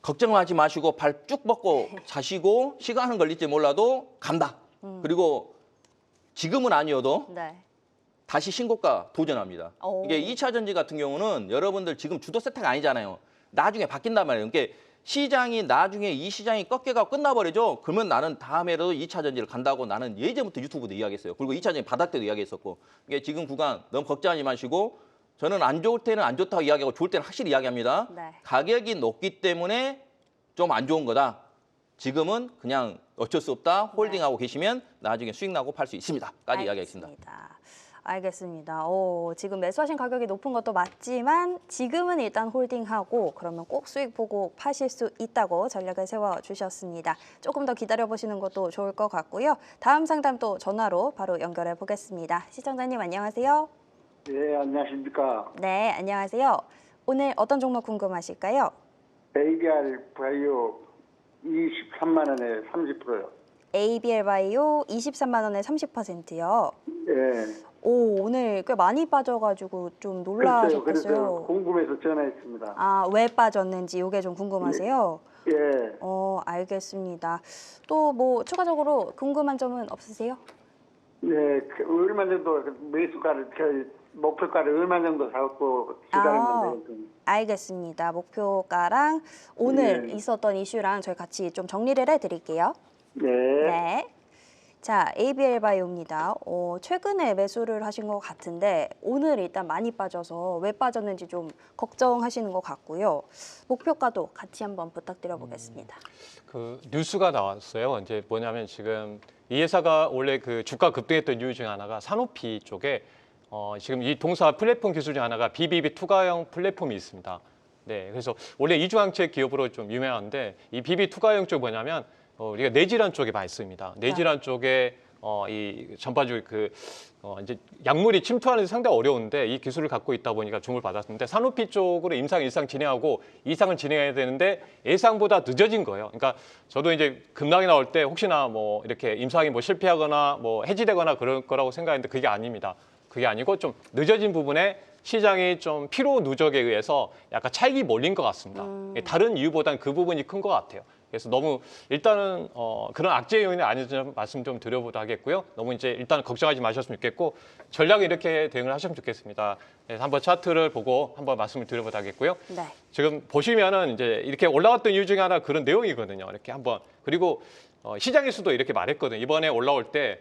[SPEAKER 3] 걱정하지 마시고 발 쭉 뻗고 자시고 시간은 걸릴지 몰라도 간다. 그리고 지금은 아니어도
[SPEAKER 1] 네.
[SPEAKER 3] 다시 신고가 도전합니다.
[SPEAKER 1] 오.
[SPEAKER 3] 이게 2차 전지 같은 경우는 여러분들 지금 주도 세트가 아니잖아요. 나중에 바뀐단 말이에요. 그러니까 시장이 나중에 이 시장이 꺾여가 끝나버리죠. 그러면 나는 다음에라도 2차 전지를 간다고 나는 예전부터 유튜브도 이야기했어요. 그리고 2차 전지 바닥 때도 이야기했었고. 이게 지금 구간 너무 걱정하지 마시고 저는 안 좋을 때는 안 좋다고 이야기하고 좋을 때는 확실히 이야기합니다.
[SPEAKER 1] 네.
[SPEAKER 3] 가격이 높기 때문에 좀 안 좋은 거다. 지금은 그냥 어쩔 수 없다. 홀딩하고 계시면 나중에 수익 나고 팔 수 있습니다.까지 이야기하겠습니다.
[SPEAKER 1] 알겠습니다. 지금 매수하신 가격이 높은 것도 맞지만 지금은 일단 홀딩하고 그러면 꼭 수익 보고 파실 수 있다고 전략을 세워주셨습니다. 조금 더 기다려보시는 것도 좋을 것 같고요. 다음 상담 또 전화로 바로 연결해 보겠습니다. 시청자님 안녕하세요.
[SPEAKER 4] 네, 안녕하십니까.
[SPEAKER 1] 네, 안녕하세요. 오늘 어떤 종목 궁금하실까요?
[SPEAKER 4] ABR 바이오 23만 원에 30%요.
[SPEAKER 1] ABL 바이오 23만 원에 30%요.
[SPEAKER 4] 예.
[SPEAKER 1] 오늘 꽤 많이 빠져가지고 좀
[SPEAKER 4] 그래서
[SPEAKER 1] 놀라셨겠어요.
[SPEAKER 4] 궁금해서 전화했습니다.
[SPEAKER 1] 아, 왜 빠졌는지 이게 좀 궁금하세요?
[SPEAKER 4] 예.
[SPEAKER 1] 알겠습니다. 또 뭐 추가적으로 궁금한 점은 없으세요?
[SPEAKER 4] 네, 얼마 정도 매수가를 목표가를 얼마 정도 잡고 기다렸는데.
[SPEAKER 1] 알겠습니다. 목표가랑 오늘
[SPEAKER 4] 네.
[SPEAKER 1] 있었던 이슈랑 저희 같이 좀 정리를 해드릴게요.
[SPEAKER 4] 네.
[SPEAKER 1] 네. 자, ABL 바이오입니다. 최근에 매수를 하신 것 같은데 오늘 일단 많이 빠져서 왜 빠졌는지 좀 걱정하시는 것 같고요. 목표가도 같이 한번 부탁드려 보겠습니다.
[SPEAKER 2] 그 뉴스가 나왔어요. 이제 뭐냐면 지금 이 회사가 원래 그 주가 급등했던 이유 중에 하나가 산오피 쪽에 지금 이 동사 플랫폼 기술 중 하나가 BBB 투과형 플랫폼이 있습니다. 네, 그래서 원래 이주항체 기업으로 좀 유명한데 이 BB 투과형 쪽 뭐냐면 우리가 뇌질환 쪽에 많이 씁니다. 뇌질환 쪽에 이 전반적으로 이제 약물이 침투하는 게 상당히 어려운데 이 기술을 갖고 있다 보니까 주목을 받았는데 산오피 쪽으로 임상 일상 진행하고 이상을 진행해야 되는데 예상보다 늦어진 거예요. 그러니까 저도 이제 급락이 나올 때 혹시나 뭐 이렇게 임상이 뭐 실패하거나 뭐 해지되거나 그럴 거라고 생각했는데 그게 아닙니다. 그게 아니고 좀 늦어진 부분에 시장이 좀 피로 누적에 의해서 약간 차익이 몰린 것 같습니다. 다른 이유보다는 그 부분이 큰 것 같아요. 그래서 너무 일단은 그런 악재 요인이 아닌지 말씀 좀 드려보도록 하겠고요. 너무 이제 일단 걱정하지 마셨으면 좋겠고 전략을 이렇게 대응을 하시면 좋겠습니다. 그래서 한번 차트를 보고 한번 말씀을 드려보도록 하겠고요.
[SPEAKER 1] 네.
[SPEAKER 2] 지금 보시면은 이제 이렇게 올라갔던 이유 중에 하나 그런 내용이거든요. 이렇게 한번 그리고 시장에서도 이렇게 말했거든요. 이번에 올라올 때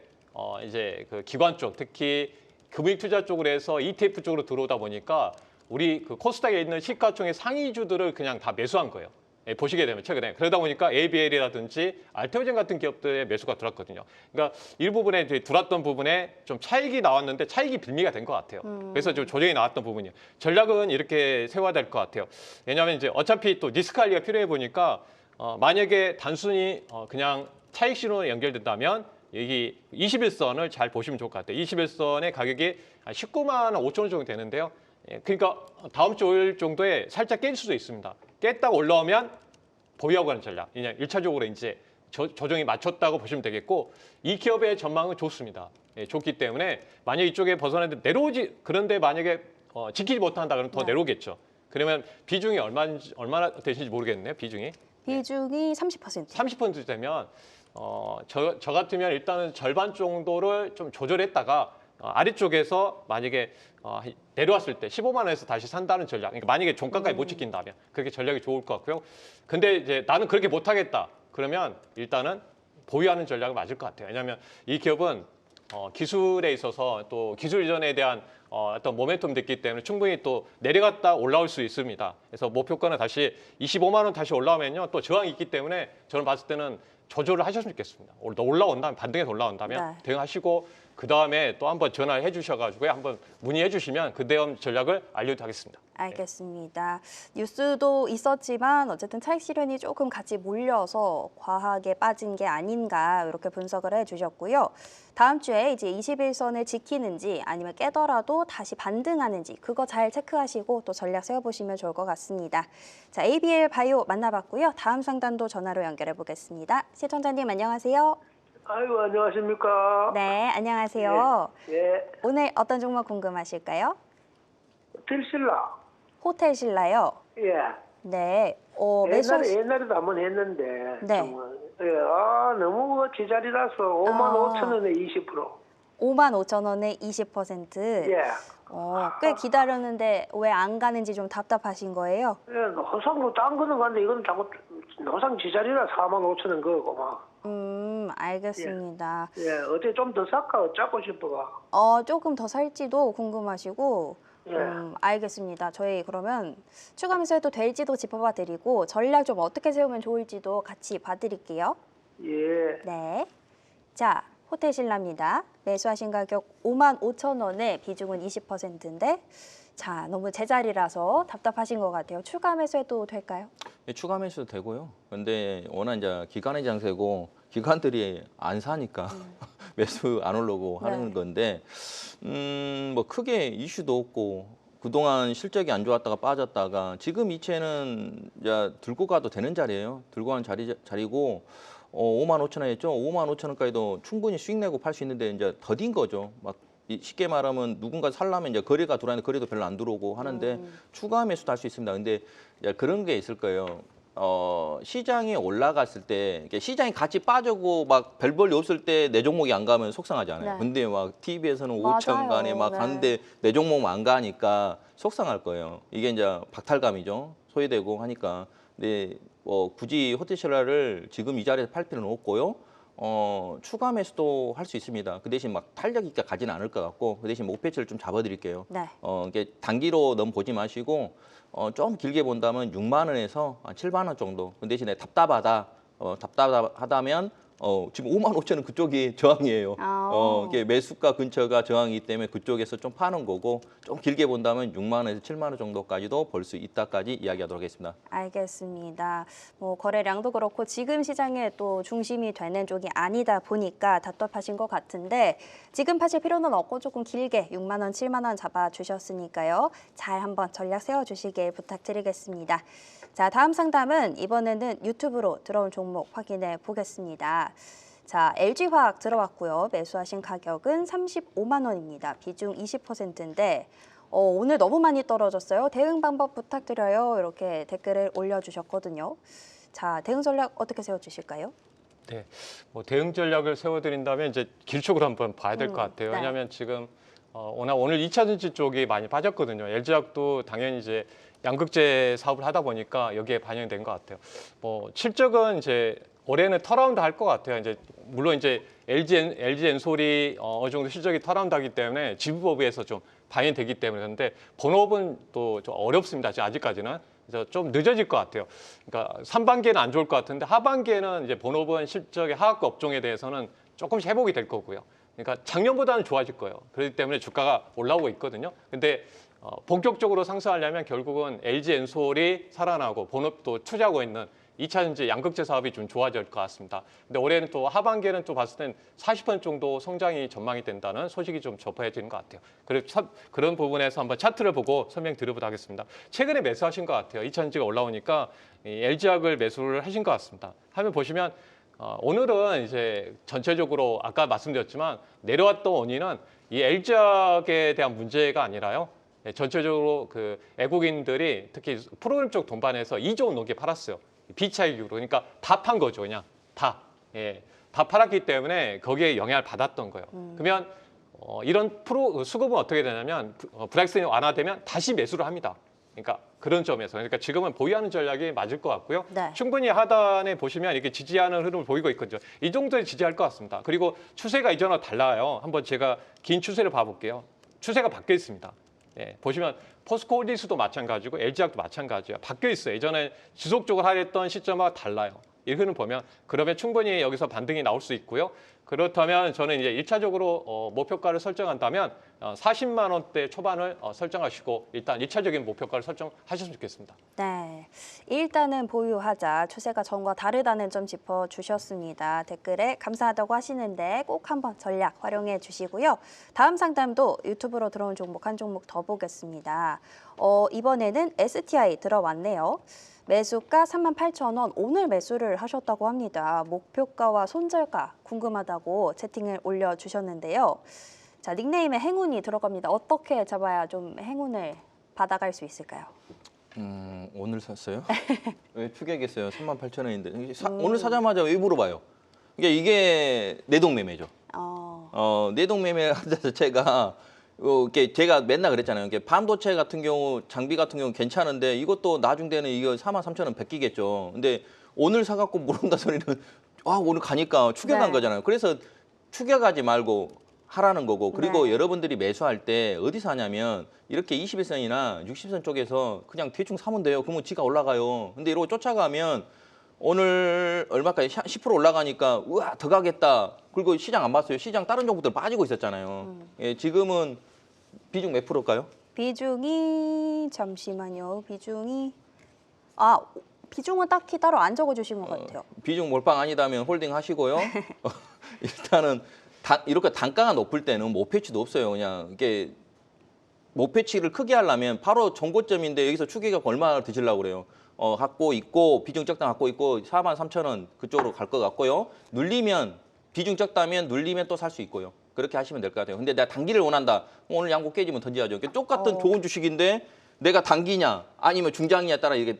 [SPEAKER 2] 이제 그 기관 쪽 특히 금융 투자 쪽으로 해서 ETF 쪽으로 들어오다 보니까 우리 그 코스닥에 있는 시가총액 상위주들을 그냥 다 매수한 거예요. 예, 보시게 되면 최근에 그러다 보니까 ABL이라든지 알테오젠 같은 기업들의 매수가 들어왔거든요. 그러니까 일부분에 이제 들어왔던 부분에 좀 차익이 나왔는데 차익이 빌미가 된 것 같아요. 그래서 좀 조정이 나왔던 부분이에요. 전략은 이렇게 세워야 될 것 같아요. 왜냐하면 이제 어차피 또 리스크 관리가 필요해 보니까 만약에 단순히 그냥 차익 신호로 연결된다면 여기 21선을 잘 보시면 좋을 것 같아요. 21선의 가격이 19만 5천 원 정도 되는데요. 예, 그러니까 다음 주 5일 정도에 살짝 깰 수도 있습니다. 깼다가 올라오면 보유하고 가는 전략. 그냥 1차적으로 이제 조정이 맞췄다고 보시면 되겠고 이 기업의 전망은 좋습니다. 예, 좋기 때문에 만약 이쪽에 벗어나는데 내려오지 그런데 만약에 지키지 못한다 그러면 더
[SPEAKER 1] 네.
[SPEAKER 2] 내려오겠죠. 그러면 비중이 얼마나 되시는지 모르겠네요. 비중이.
[SPEAKER 1] 비중이 30%.
[SPEAKER 2] 30% 되면 저 같으면 일단은 절반 정도를 좀 조절했다가 아래쪽에서 만약에 내려왔을 때 15만 원에서 다시 산다는 전략. 그러니까 만약에 종가까지 못 지킨다면 그렇게 전략이 좋을 것 같고요. 근데 이제 나는 그렇게 못 하겠다. 그러면 일단은 보유하는 전략이 맞을 것 같아요. 왜냐하면 이 기업은 기술에 있어서 또 기술 이전에 대한 어떤 모멘텀도 있기 때문에 충분히 또 내려갔다 올라올 수 있습니다. 그래서 목표가는 다시 25만 원 다시 올라오면요. 또 저항이 있기 때문에 저는 봤을 때는 조절을 하셨으면 좋겠습니다. 올라온다면 반등해서 올라온다면
[SPEAKER 1] 네.
[SPEAKER 2] 대응하시고 그 다음에 또 한번 전화해 주셔가지고 한번 문의해 주시면 그 다음 전략을 알려드리겠습니다.
[SPEAKER 1] 알겠습니다. 뉴스도 있었지만 어쨌든 차익 실현이 조금 같이 몰려서 과하게 빠진 게 아닌가 이렇게 분석을 해주셨고요. 다음 주에 이제 21선을 지키는지 아니면 깨더라도 다시 반등하는지 그거 잘 체크하시고 또 전략 세워보시면 좋을 것 같습니다. 자, ABL 바이오 만나봤고요. 다음 상담도 전화로 연결해 보겠습니다. 시청자님 안녕하세요.
[SPEAKER 5] 아이고 안녕하십니까.
[SPEAKER 1] 네, 안녕하세요.
[SPEAKER 5] 예.
[SPEAKER 1] 오늘 어떤 종목 궁금하실까요?
[SPEAKER 5] 들실라.
[SPEAKER 1] 호텔 신라요.
[SPEAKER 5] 예.
[SPEAKER 1] 네, 매수
[SPEAKER 5] 옛날에도 한번 했는데.
[SPEAKER 1] 네.
[SPEAKER 5] 정말. 예. 아 너무 그 제자리라서 5만 5천 원에 20%.
[SPEAKER 1] 55,000원에 20%.
[SPEAKER 5] 예.
[SPEAKER 1] 꽤 기다렸는데 왜 안 가는지 좀 답답하신 거예요?
[SPEAKER 5] 예. 노상 뭐딴 거는 갔는데 이건 자꾸 노상 제자리라 4만 5천 원 그거 막.
[SPEAKER 1] 알겠습니다.
[SPEAKER 5] 예. 어제 좀 더 살까 어쩌고 싶어가.
[SPEAKER 1] 조금 더 살지도 궁금하시고,
[SPEAKER 5] 예.
[SPEAKER 1] 알겠습니다. 저희 그러면 추가 매수해도 될지도 짚어봐 드리고 전략 좀 어떻게 세우면 좋을지도 같이 봐드릴게요.
[SPEAKER 5] 예.
[SPEAKER 1] 네. 자, 호텔 신라입니다. 매수하신 가격 55,000원에 비중은 20%인데, 자, 너무 제자리라서 답답하신 것 같아요. 추가 매수해도 될까요?
[SPEAKER 3] 네, 추가 매수도 되고요. 근데 워낙 이제 기관의 장세고 기관들이 안 사니까 매수 안 오르고 하는
[SPEAKER 1] 네.
[SPEAKER 3] 건데 뭐 크게 이슈도 없고 그동안 실적이 안 좋았다가 빠졌다가 지금 이체는 이제 들고 가도 되는 자리예요. 들고 가는 자리고 5만 5천 원 했죠. 5만 5천 원까지도 충분히 수익 내고 팔 수 있는데 이제 더딘 거죠. 막 쉽게 말하면 누군가 살려면 이제 거래가 들어왔는데 거래도 별로 안 들어오고 하는데 추가 매수도 할 수 있습니다. 근데 이제 그런 게 있을 거예요. 시장이 올라갔을 때 이게 시장이 같이 빠지고 막 별 볼일 없을 때 내 종목이 안 가면 속상하잖아요.
[SPEAKER 1] 네.
[SPEAKER 3] 근데 막 TV에서는
[SPEAKER 1] 맞아요.
[SPEAKER 3] 5천 간에 막
[SPEAKER 1] 네.
[SPEAKER 3] 하는데 내 종목 안 가니까 속상할 거예요. 이게 이제 박탈감이죠. 소외되고 하니까. 근데 굳이 호텔신라를 지금 이 자리에서 팔 필요는 없고요. 추가 매수도 할 수 있습니다. 그 대신 막 탄력 있게 가지는 않을 것 같고 그 대신 목표치를 좀 잡아드릴게요.
[SPEAKER 1] 네.
[SPEAKER 3] 이게 단기로 너무 보지 마시고 좀 길게 본다면 6만 원에서 한 7만 원 정도. 그 대신에 답답하다면 지금 5만 5천 원 그쪽이 저항이에요. 이게 매수가 근처가 저항이기 때문에 그쪽에서 좀 파는 거고 좀 길게 본다면 6만 원에서 7만 원 정도까지도 볼 수 있다까지 이야기하도록 하겠습니다.
[SPEAKER 1] 알겠습니다. 거래량도 그렇고 지금 시장에 또 중심이 되는 쪽이 아니다 보니까 답답하신 것 같은데 지금 파실 필요는 없고 조금 길게 6만 원, 7만 원 잡아주셨으니까요. 잘 한번 전략 세워주시길 부탁드리겠습니다. 자, 다음 상담은 이번에는 유튜브로 들어온 종목 확인해 보겠습니다. 자, LG화학 들어왔고요. 매수하신 가격은 35만 원입니다. 비중 20%인데 오늘 너무 많이 떨어졌어요. 대응 방법 부탁드려요. 이렇게 댓글을 올려주셨거든요. 자, 대응 전략 어떻게 세워주실까요?
[SPEAKER 2] 네, 대응 전략을 세워드린다면 이제 길쭉으로 한번 봐야 될 것 같아요.
[SPEAKER 1] 네.
[SPEAKER 2] 왜냐하면 지금 오늘 2차 전지 쪽이 많이 빠졌거든요. LG화학도 당연히 이제 양극재 사업을 하다 보니까 여기에 반영된 것 같아요. 실적은 이제 올해는 턴어라운드 할 것 같아요. 이제 물론 이제 LG 엔솔이 어느 정도 실적이 턴어라운드하기 때문에 지분법에서 좀 반영되기 때문에 그런데 본업은 또 좀 어렵습니다. 아직까지는. 그래서 좀 늦어질 것 같아요. 그러니까 3반기에는 안 좋을 것 같은데 하반기에는 이제 본업은 실적의 하악과 업종에 대해서는 조금씩 회복이 될 거고요. 그러니까 작년보다는 좋아질 거예요. 그렇기 때문에 주가가 올라오고 있거든요. 근데 본격적으로 상승하려면 결국은 LG 엔솔이 살아나고 본업도 투자하고 있는 2차 전지 양극재 사업이 좀 좋아질 것 같습니다. 근데 올해는 또 하반기에는 또 봤을 땐 40% 정도 성장이 전망이 된다는 소식이 좀 접해지는 것 같아요. 그래서 그런 부분에서 한번 차트를 보고 설명드려보도록 하겠습니다. 최근에 매수하신 것 같아요. 2차 전지가 올라오니까 LG화학을 매수를 하신 것 같습니다. 화면 보시면 오늘은 이제 전체적으로 아까 말씀드렸지만 내려왔던 원인은 이 LG화학에 대한 문제가 아니라요. 전체적으로 그 외국인들이 특히 프로그램 쪽 동반해서 2조 원 넘게 팔았어요. 비차익으로. 그러니까 다 판 거죠, 그냥 다. 예, 다 팔았기 때문에 거기에 영향을 받았던 거예요. 그러면 이런 수급은 어떻게 되냐면 브렉시트가 완화되면 다시 매수를 합니다. 그러니까 그런 점에서 그러니까 지금은 보유하는 전략이 맞을 것 같고요.
[SPEAKER 1] 네.
[SPEAKER 2] 충분히 하단에 보시면 이렇게 지지하는 흐름을 보이고 있거든요. 이 정도에 지지할 것 같습니다. 그리고 추세가 이전과 달라요. 한번 제가 긴 추세를 봐볼게요. 추세가 바뀌어 있습니다. 예, 보시면 포스코홀딩스도 마찬가지고 LG화학도 마찬가지예요. 바뀌어 있어요. 예전에 지속적으로 하랬던 시점과 달라요. 이 흐름 보면 그러면 충분히 여기서 반등이 나올 수 있고요. 그렇다면 저는 이제 1차적으로 목표가를 설정한다면 40만 원대 초반을 설정하시고 일단 1차적인 목표가를 설정하셨으면 좋겠습니다.
[SPEAKER 1] 네, 일단은 보유하자. 추세가 전과 다르다는 점 짚어주셨습니다. 댓글에 감사하다고 하시는데 꼭 한번 전략 활용해 주시고요. 다음 상담도 유튜브로 들어온 종목 한 종목 더 보겠습니다. 이번에는 STI 들어왔네요. 매수가 38,000원, 오늘 매수를 하셨다고 합니다. 목표가와 손절가 궁금하다고 채팅을 올려주셨는데요. 자, 닉네임에 행운이 들어갑니다. 어떻게 잡아야 좀 행운을 받아갈 수 있을까요?
[SPEAKER 3] 오늘 샀어요? 왜 추격했어요? 38,000원인데 오늘 사자마자 왜 물어봐요? 그러니까 이게 내동매매죠. 내동매매 하자 자체가 이게 제가 맨날 그랬잖아요. 이게 반도체 같은 경우, 장비 같은 경우 괜찮은데 이것도 나중 되는 이거 43,000원 베끼겠죠. 근데 오늘 사갖고 모른다 소리는 오늘 가니까 추격한
[SPEAKER 1] 네.
[SPEAKER 3] 거잖아요. 그래서 추격하지 말고 하라는 거고 그리고
[SPEAKER 1] 네.
[SPEAKER 3] 여러분들이 매수할 때 어디서 하냐면 이렇게 21선이나 60선 쪽에서 그냥 대충 사면 돼요. 그러면 지가 올라가요. 근데 이러고 쫓아가면 오늘 얼마까지 10% 올라가니까 우와 더 가겠다. 그리고 시장 안 봤어요. 시장 다른 종목들 빠지고 있었잖아요. 예, 지금은 비중 몇 프로일까요?
[SPEAKER 1] 비중이 잠시만요. 비중은 딱히 따로 안 적어주신 것 같아요.
[SPEAKER 3] 비중 몰빵 아니다면 홀딩 하시고요. 일단은 이렇게 단가가 높을 때는 목표치도 없어요. 그냥 이게 목표치를 크게 하려면 바로 정고점인데 여기서 추계가 얼마나 드시려고 그래요. 갖고 있고 비중 적당 갖고 있고 43,000원 그쪽으로 갈 것 같고요. 눌리면 비중 적다면 눌리면 또 살 수 있고요. 그렇게 하시면 될 것 같아요. 근데 내가 단기를 원한다. 오늘 양고 깨지면 던져야죠. 똑같은 좋은 주식인데 내가 단기냐 아니면 중장기냐에 따라 이게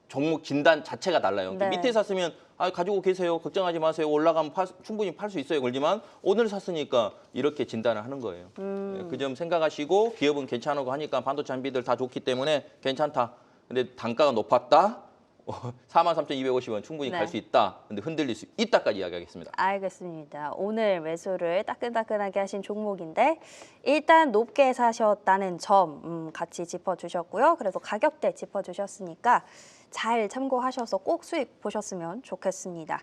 [SPEAKER 3] 종목 진단 자체가 달라요.
[SPEAKER 1] 네.
[SPEAKER 3] 밑에 샀으면 가지고 계세요. 걱정하지 마세요. 올라가면 충분히 팔 수 있어요. 그렇지만 오늘 샀으니까 이렇게 진단을 하는 거예요. 그 점 생각하시고 기업은 괜찮고 하니까 반도체 장비들 다 좋기 때문에 괜찮다. 근데 단가가 높았다. 43,250원 충분히
[SPEAKER 1] 네.
[SPEAKER 3] 갈 수 있다. 근데 흔들릴 수 있다까지 이야기하겠습니다.
[SPEAKER 1] 알겠습니다. 오늘 매수를 따끈따끈하게 하신 종목인데 일단 높게 사셨다는 점 같이 짚어주셨고요. 그래서 가격대 짚어주셨으니까 잘 참고하셔서 꼭 수익 보셨으면 좋겠습니다.